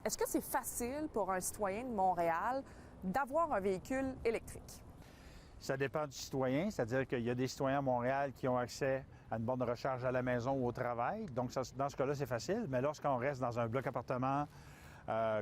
Est-ce que c'est facile pour un citoyen de Montréal d'avoir un véhicule électrique? Ça dépend du citoyen, c'est-à-dire qu'il y a des citoyens à Montréal qui ont accès à une borne de recharge à la maison ou au travail. Donc, dans ce cas-là, c'est facile. Mais lorsqu'on reste dans un bloc appartement,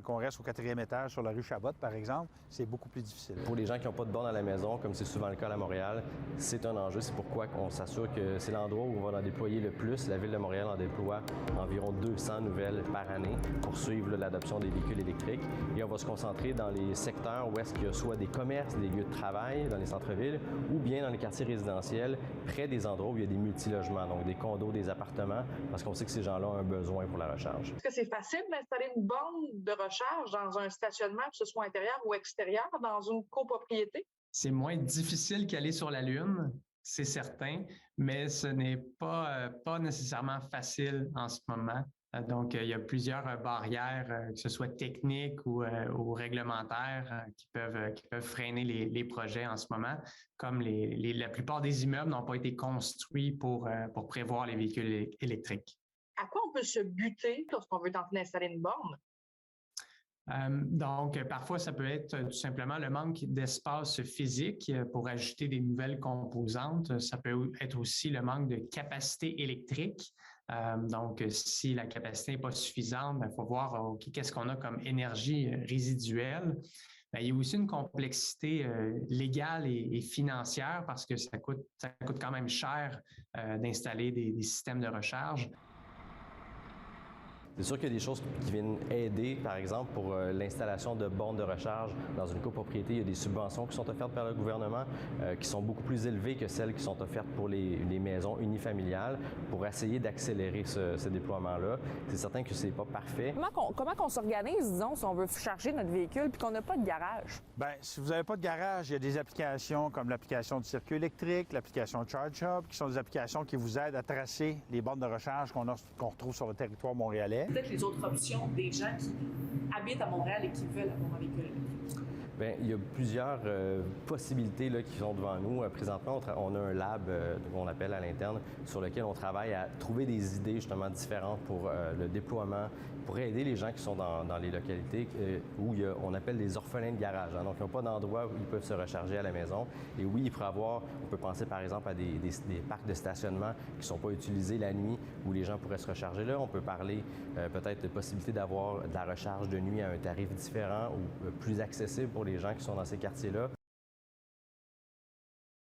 qu'on reste au 4e étage sur la rue Chabot, par exemple, c'est beaucoup plus difficile. Pour les gens qui n'ont pas de borne à la maison, comme c'est souvent le cas à Montréal, c'est un enjeu. C'est pourquoi on s'assure que c'est l'endroit où on va en déployer le plus. La Ville de Montréal en déploie environ 200 nouvelles par année pour suivre l'adoption des véhicules électriques. Et on va se concentrer dans les secteurs où est-ce qu'il y a soit des commerces, des lieux de travail dans les centres-villes, ou bien dans les quartiers résidentiels, près des endroits où il y a des multilogements, donc des condos, des appartements, parce qu'on sait que ces gens-là ont un besoin pour la recharge. Est-ce que c'est facile d'installer une borne de recharge dans un stationnement, que ce soit intérieur ou extérieur, dans une copropriété? C'est moins difficile qu'aller sur la Lune, c'est certain, mais ce n'est pas nécessairement facile en ce moment. Donc, il y a plusieurs barrières, que ce soit techniques ou réglementaires, qui peuvent freiner les projets en ce moment, comme la plupart des immeubles n'ont pas été construits pour prévoir les véhicules électriques. À quoi on peut se buter lorsqu'on veut tenter d'installer une borne? Donc, parfois, ça peut être tout simplement le manque d'espace physique pour ajouter des nouvelles composantes. Ça peut être aussi le manque de capacité électrique. Donc, si la capacité n'est pas suffisante, il faut voir qu'est-ce qu'on a comme énergie résiduelle. Bien, il y a aussi une complexité légale et financière parce que ça coûte quand même cher d'installer des systèmes de recharge. C'est sûr qu'il y a des choses qui viennent aider, par exemple, pour l'installation de bornes de recharge dans une copropriété. Il y a des subventions qui sont offertes par le gouvernement qui sont beaucoup plus élevées que celles qui sont offertes pour les maisons unifamiliales pour essayer d'accélérer ce déploiement-là. C'est certain que c'est pas parfait. Comment qu'on s'organise, disons, si on veut charger notre véhicule puis qu'on n'a pas de garage? Bien, si vous n'avez pas de garage, il y a des applications comme l'application du circuit électrique, l'application Charge Hub, qui sont des applications qui vous aident à tracer les bornes de recharge qu'on retrouve sur le territoire montréalais. Peut-être les autres options des gens qui habitent à Montréal et qui veulent avoir un véhicule électrique? Bien, il y a plusieurs possibilités là, qui sont devant nous. Présentement, on a un lab qu'on appelle à l'interne sur lequel on travaille à trouver des idées justement différentes pour le déploiement, pour aider les gens qui sont dans les localités où on appelle les orphelins de garage. Hein. Donc, ils n'ont pas d'endroit où ils peuvent se recharger à la maison. Et oui, il pourrait on peut penser par exemple à des parcs de stationnement qui ne sont pas utilisés la nuit où les gens pourraient se recharger là. On peut parler peut-être de possibilité d'avoir de la recharge de nuit à un tarif différent ou plus accessible pour les gens qui sont dans ces quartiers-là.